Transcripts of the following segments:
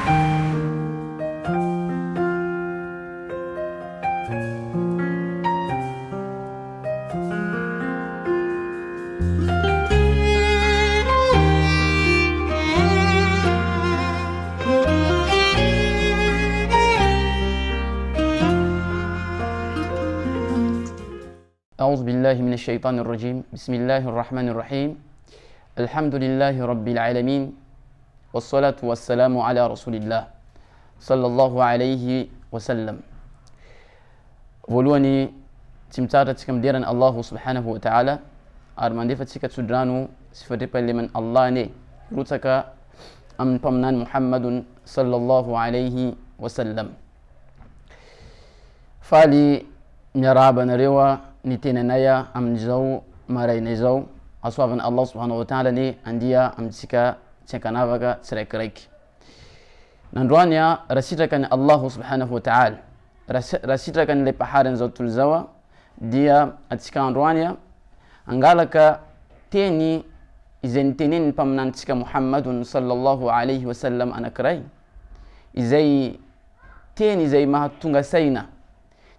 أعوذ بالله من الشيطان الرجيم. بسم الله الرحمن الرحيم. الحمد لله رب العالمين، والصلاة والسلام على رسول الله صلى الله عليه وسلم. ولوني تمتارة كم ديران الله سبحانه وتعالى أرمان دفت سكت سدرانو سفتي لمن الله ني روتك أم پمنان محمد صلى الله عليه وسلم. فالي نرابنا روا نتينا نيا أم جزو ماري نزو أصوابن الله سبحانه وتعالى ني أنديا أم تسكا تكنافك سريكريك نندوانيا رسيتك أن الله سبحانه وتعالى رسيتك أن لبحارن زوت الزوا ديا أتسكا نروانيا أنغالك تيني إذن تنين بمنان تسكا محمد صلى الله عليه وسلم أنا كراي إزاي تيني زي ما تونغا سينا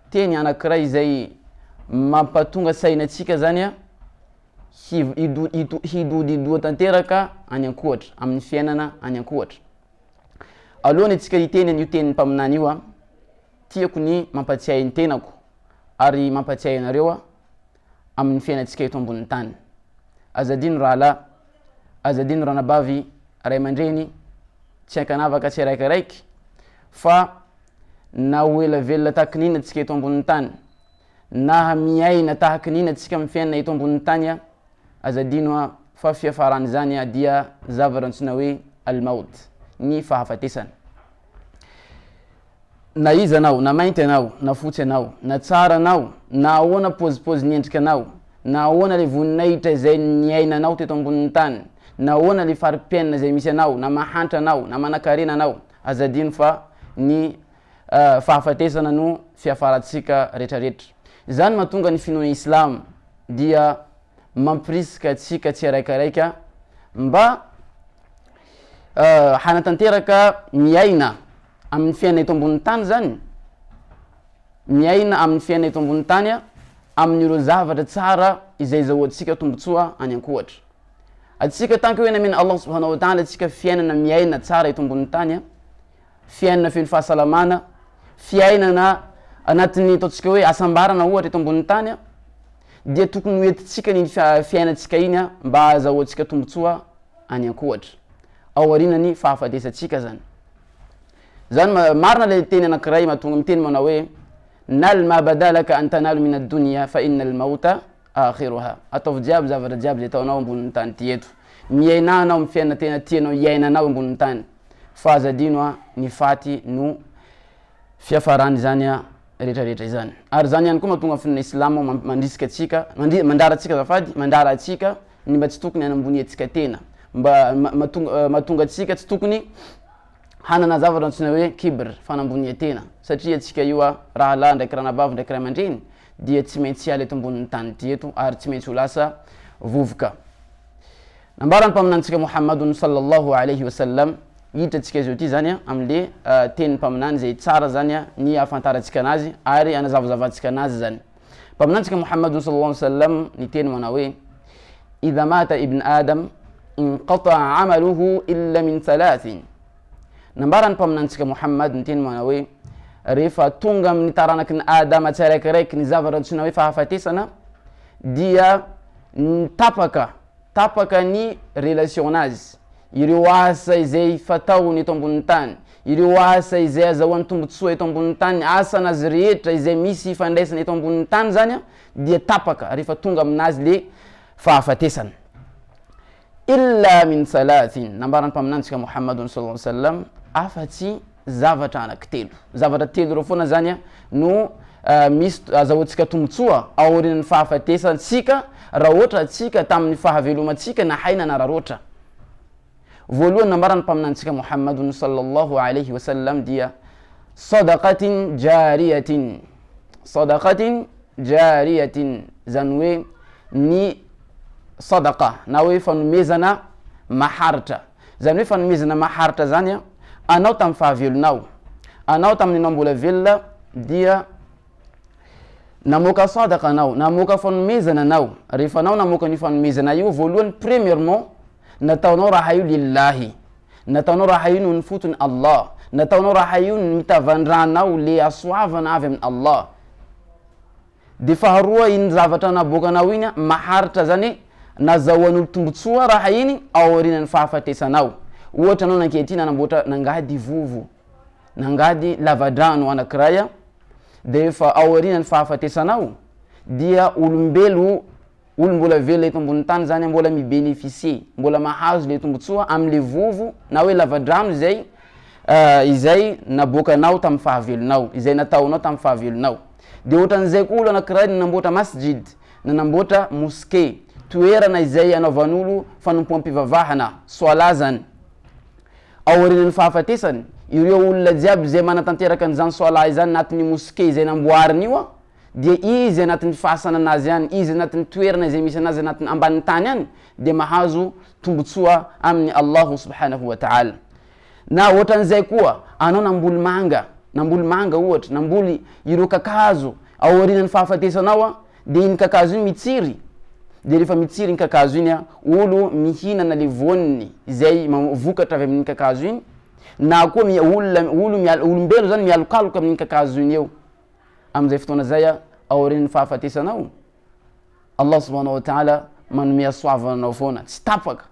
تيني أنا كراي زي mampatunga sainatsika zany a hidoha tanteraka any ankoatra amin'ny fiainana any ankoatra. Alohany atsika hiteny an'io tenin'ny mpaminany io a, tiako ny mampatsiahy ny tenako ary mampatsiahy anareo a amin'ny fiainatsika eto ambony tany. Azadino rahalahy, azadino ranabavy, ray aman-dreny, tsy ankanavaka tsy raikiraiky fa na hoelavelona tahaka nina atsika eto ambony tany, na miaina tahaka nina atsika amin'ny fiainana eto ambony tany a, azadino a fa fiafarany zany a dia zavatra antsoina hoe al-maut, ny fahafatesana. Na iza anao, na mainty anao, na fotsy anao, na tsara anao, na ahoana pôzipôzy niendrika anao, na ahoana le voninahitra izay niainanao teto ambony tany, na ahoana le fari-piainana izay misy anao, na mahantra anao, na manan-karena anao, azadino fa ny fahafatesana no fiafaratsika rehetrarehetra. Zany mahatonga ny finoana islam dia mampirisika atsika tsy araikaraika mba hanatanteraka miaina amin'ny fiaina eto ambony tany zany, miaina amin'ny fiaina eto ambony tany a amin'ireo zavatra tsara izay zahoantsika tombotsoa any ankoatra. Atsika tanka hoe namena Allah subhanahu wa ta'ala atsika fiainana miaina tsara eto ambony tany a, fiainana feno fahasalamana, fiainana anatin'ny ataontsika hoe asambarana ohatra eto ambony tany a, dia tokony hoentitsika ny fiainatsika iny a mba azahoantsika tombotsoa any ankoatra ao arinany fahafatesatsika zany. Zany marina le teny anankiray mahatonga miteny manao hoe nal ma badalaka an tanalu min ad-dunya fa inna al-mauta akhiruha. Ataovy jiaby zavatra jiaby zay ataonao ambony tany ty eto, miaina anao amin'ny fiainana tena tianao iainanao ambony tany, fa azadino a ny faty no fiafarany zany a rehetrarehetra izany. Ary zany ihany koa mahatonga finoana islamo mandrisika atsika, mandara atsika zafady, mandara atsika ny mba tsy tokony hanambony atsika tena, mba mahatonga atsika tsy tokony hanana zavatra antsoina hoe kibr, fanambonia tena, satria atsika io a rahalahy ndraiky ranabavy ndraiky ray aman-dreny dia tsy maintsy hiala eto ambony tany ty eto ary tsy maintsy ho lasa vovoka. Nambarany mpaminantsika Muhammadun sallallahu alayhi wa sallam, hiditra atsika zao ty zany a amle tenin'ny mpaminany zay tsara zany a ny afantaratsika anazy ary anazavazavatsika anazy zany. Mpaminantsika Muhammadun sallallahu alayhi wa sallam ny teny manao hoe idha mata ibn adam inqata'a amaluhu illa min thalathin. Nambarany mpaminantsika Muhammad ny teny manao hoe rehefa tonga amin'ny taranaky ny Adama tsiraikiraiky ny zavatra antsoina hoe fahafatesana dia tapaka ny relation anazy, ireo asa izay fataony eto ambony tany, ireo asa izay azahoany tombotsoa eto ambony tany, asa anazy rehetra izay misy fandraisana eto ambony tany zany a, dia tapaka rehefa tonga aminazy le fahafatesana. Illa min thalathin. Nambarany mpaminantsika Muhammadun sallallahu alaihi wasallam afatsy zavatra anankitelo, zavatra telo reo foana zany a no misy azahoantsika tombotsoa ao aorian'ny fahafatesantsika raha ohatra atsika tamin'ny fahavelomantsika na haina na rarotra. Voalohany nambarany mpaminantsika Muhammadun sallallahu alaihi wasallam dia sadaqatin jariyatin. Sadaqatin jariyatin zany hoe ny sadaqa na hoe fanomezana maharitra. Zany hoe fanomezana maharitra zany a anao tamin'ny fahavelonao, anao tamin'ny mbola velona dia namoaka sadaka anao, namoaka fanomezana anao. Rehefa anao namoaka ny fanomezana io, voalohany premièrement nataonao raha io lillahi, nataonao raha io ny fotony Allah, nataonao raha io ny mitavandranao le asoavana avy amin'ny Allah. De faharoa iny zavatra naboakanao iny maharitra zany nazahoan'olo tombotsoa raha iny ao aorian'ny fahafatesanao. Ohatra anao nankehitiny nanamboatra nangady vovo, nangady lavadrano anankiray, de efa ao aorian'ny fahafatesanao dia olombelo, olo mbola velona eto ambony tany zany mbola mibeneficie, mbola mahazo le tombotsoa am'le vovo na hoe lavadrano izay naboakanao tamin'ny fahavelonao, izay nataonao tamin'ny fahavelonao. De ohatran'izay koa olo anankiray nanamboatra masjid, nanamboatra mosquée, toerana izay anaovan'olo fanompoam-pivavahana, soalazany. Ao aorian'ny fahafatesany, ireo olona jiaby zay manatanteraka an'izany soala izany anatin'ny mosquée izay namboariny io, dia izy anatin'ny fasana anazy any, izy anatin'ny toerana izay misy anazy anatin'ny ambanin'ny tany any, de mahazo tombotsoa amin'ny Allahu subhanahu wa ta'ala. Na ohatran'izay koa anao namboly manga ohatra, namboly ireo kakazo ao aorian'ny fahafatesanao, de iny kakazo iny mitsiry, de rehefa mitsiry iny kakazo iny olo mihinana le voaniny izay vokatra avy amin'iny kakazo iny, na koa olombelo zany mialokaloka amin'iny kakazo iny eo. Am'izay fotoana zay ao aorian'ny fahafatesanao, Allah subhanahu wa ta'ala manome asoavananao foana, tsy tapaka,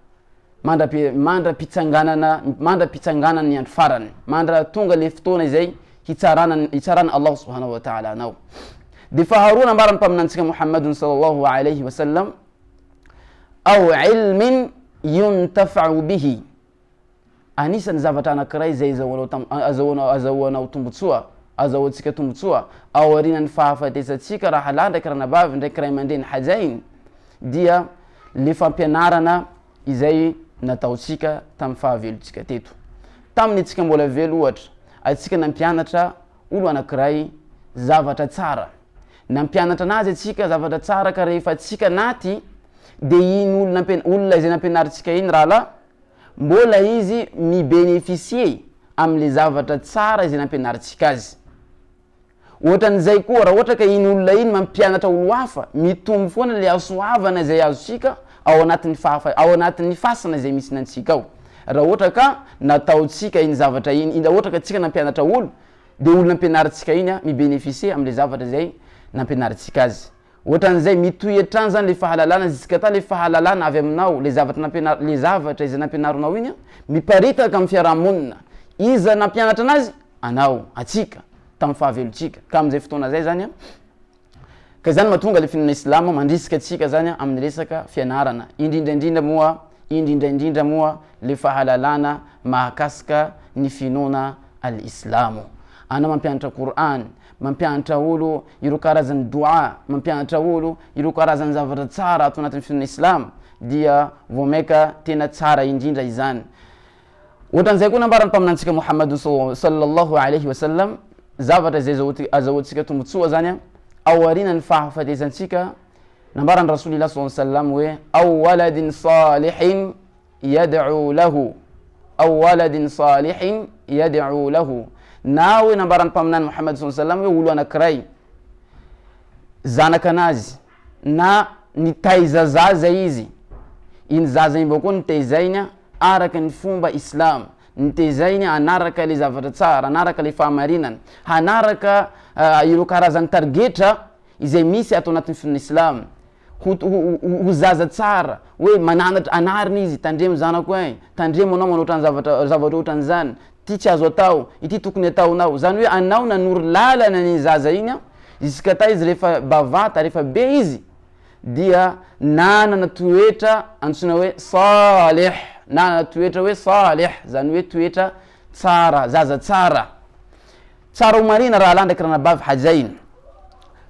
mandra-pitsanganana ny andro farany, mandra tonga le fotoana izay hitsarana Allah subhanahu wa ta'ala anao. De faharoa nambarany mpaminantsika Muhammadun sallallahu alayhi wa sallam, aw ilmin yuntafa'u bihi, anisan'ny zavatra anankiray izay azahoanao tombotsoa, azahoantsika tombotsoa ao aorian'ny fahafatesantsika raha lahy ndraiky ranabavy ndraiky ray aman-dreny hajainy, dia le fampianarana izay nataotsika tamin'ny fahavelontsika teto. Tamin'ny atsika mbola velo ohatra, atsika nampianatra olo anankiray zavatra tsara, nampianatra anazy atsika zavatra tsara, ka rehefa atsika naty de iny olona izay nampianaritsika iny raha la mbola izy mibeneficie am'le zavatra tsara izay nampianaritsika azy. Ohatran'izay koa raha ohatra ka iny olona iny mampianatra olo hafa, mitombo foana le asoavana izay azontsika ao anatin'ny fasana izay misy nantsika ao. Raha ohatra ka nataotsika iny zavatra iny, raha ohatra ka tsika nampianatra olo, de olo nampianaritsika iny mibeneficie am'le zavatra izay nampianaritsika azy. Ohatran'izay mitohy hatrany zany le fahalalana, zisika ta le fahalalana avy aminao, le zavatra izay nampianaronao iny miparitaka amin'ny fiarahamonina. Iza nampianatra anazy? Anao, atsika tamin'ny fahavelontsika. Ka am'izay fotoana zay zany ka zany mahatonga le fianana Islama mandrisika atsika zany amin'ny resaka fianarana, indrindraindrindra moa le fahalalana mahakasika ny finoana al-Islamu. Ana mampianatra Qur'an, mampianatra olo ireo karazany dua, mampianatra olo ireo karazany zavatra tsara ato anatin'ny finoana Islam, dia vomaika tena tsara indrindra izany. Ohatran'izay koa nambarany mpaminantsika Muhammadu sallallahu alayhi wa sallam, zavatra izay azahoantsika tombotsoa zany ao aorian'ny fahafatesantsika, nambarany Rasulillah sallallahu alayhi wa sallam hoe aw waladin salihin yad'u lahu, aw waladin salihin yad'u lahu, na hoe nambarany mpaminany Muhammad sallallahu alayhi wa sallam hoe olo anankiray zanaka anazy na nitaiza zaza izy, iny zaza iny koa nitaizainy araka ny fomba Islam, nitaizainy anaraka le zavatra tsara, anaraka le fahamarinana, hanaraka ireo karazany targetra izay misy ato anatin'ny finoana Islam, ho zaza tsara, hoe mananatra anariny izy, tandremo zanako tandremo anao manoatra zavatra ohatran'izany, ty tsy azo atao, ity tokony ataonao. Zany hoe anao nanory lalana ny zaza iny isika ta izy rehefa bavata, rehefa be izy, dia nanana toetra antsoina hoe salih, nanana toetra hoe salih, zany hoe toetra tsara, zaza tsara. Tsara ho marina raha lahy ndraiky ranabavy hajainy,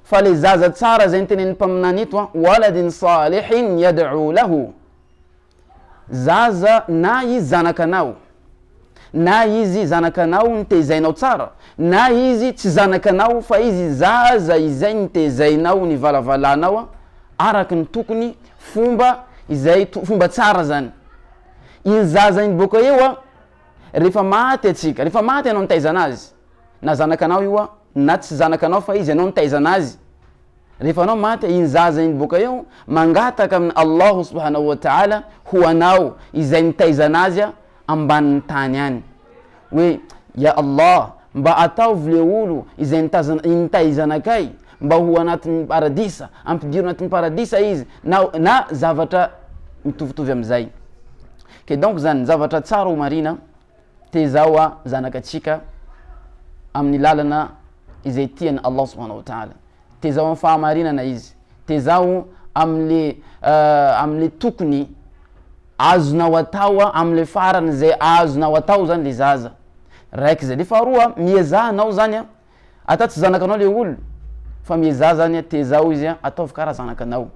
fa le zaza tsara zay nytenen'ny mpaminany eto waladin salihin yad'u lahu, zaza na izy zanakanao, na izy zanakanao nitezainao tsara, na izy tsy zanakanao fa izy zaza izay nitezainao ny valavalanao araka ny tokony fomba izay fomba tsara zany. Iny zaza iny boka eo rehefa maty atsika, rehefa maty anao nitaizana azy na zanakanao io na tsy zanakanao fa izy anao nitaizana azy, rehefa anao maty iny zaza iny boka eo mangataka amin'ny Allahu subhanahu wa ta'ala ho anao izay nitaizana azy ambanin'ny tany any hoe ya Allah mba ataovy le olo izay nitaizanakay mba ho anatin'ny paradisa, ampidiro anatin'ny paradisa izy na zavatra mitovitovy am'izay. Ke donc zany zavatra tsara ho marina tezao zanakatsika amin'ny lalana izay tiany Allah subhanahu wa ta'ala, tezao amin'ny fahamarinana izy, tezao am'le tokony azonao atao am'le farany zay azonao atao zany le zaza raiky zay. Le faharoa miezahanao zany ata tsy zanakanao le olo fa miezaha zany tezao izy ataovy karaha zanakanao,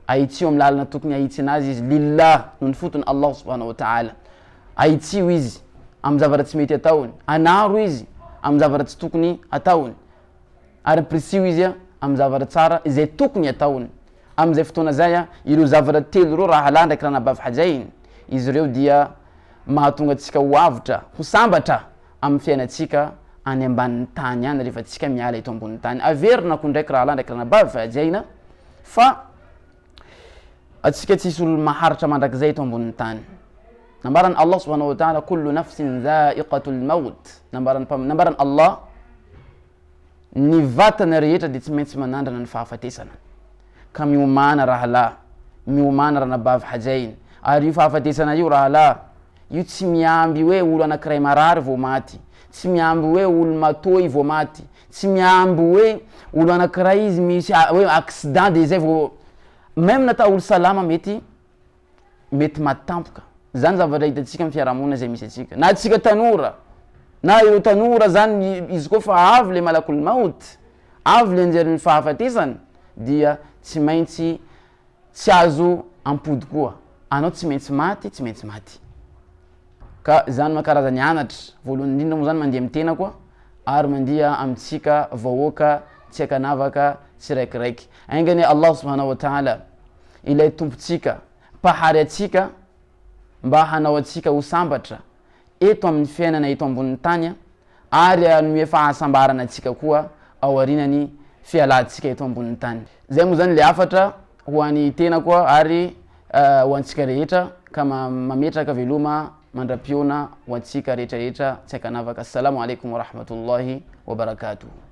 aitsio amin'ny lalana tokony aitsy anazy izy lillah noho ny fotony Allah subhanahu wa ta'ala, aitsio izy amin'ny zavatra tsy mety ataony, anaro izy amin'ny zavatra tsy tokony ataony, ary prisio izy amin'ny zavatra tsara izay tokony ataony. Amin'izay fotoana zay ireo zavatra telo reo raha lahy ndraiky ranabavy hajainy, izy ireo dia mahatonga atsika ho avitra ho sambatra amin'ny fiainatsika any ambanin'ny tany any rehefa tsika miala eto ambonin'ny tany. Averina ko ndraiky raha lahy ndraiky ranabavy hajaina fa atsika tsisy olo maharitra mandrakizay eto ambonin'ny tany. Nambarany Allah subhanahu wa ta'ala kullu nafsin dha'iqatul maut, nambarany Allah ny vatana rehetra dia tsy maintsy manandrana ny fahafatesana. Ka miomana raha lahy, miomana ranabavy hajainy, ary io fahafatesana io raha lahy io tsy miamby hoe olo anakiray marary vao maty, tsy miamby hoe olo matoy vao maty, tsy miamby hoe olo anakiray izy misy hoe accident de zay vao, même nata olo salama mety maty tampoka. Zany zavatra hitatsika amin'ny fiarahamonina zay misy atsika, na atsika tanora na ireo tanora zany izy koa fa avy le malakul maut, avy le anjery fahafatesana dia tsy maintsy tsy azo ampody koa, anao tsy maintsy maty, tsy maintsy maty. Ka zany makarazany anatra voalohany indrindra moa zany mandeha amin'ny tena koa ary mandeha amitsika vahoaka tsy akanavaka tsiraikiraiky. Aingany Allah subhanahu wa ta'ala ilay tompotsika mpahary atsika mba hanao atsika ho sambatra eto amin'ny fiainana eto ambonin'ny tany ary anome fahasambarana atsika koa ao arinany fialantsika eto ambonin'ny tany. Zay moa zany le afatra ho an'ny tena koa ary ho antsika rehetra ka mametraka veloma mandra-piona ho antsika rehetrarehetra tsy akanavaka. Assalamu alaikum wa rahmatullahi wa barakatuh.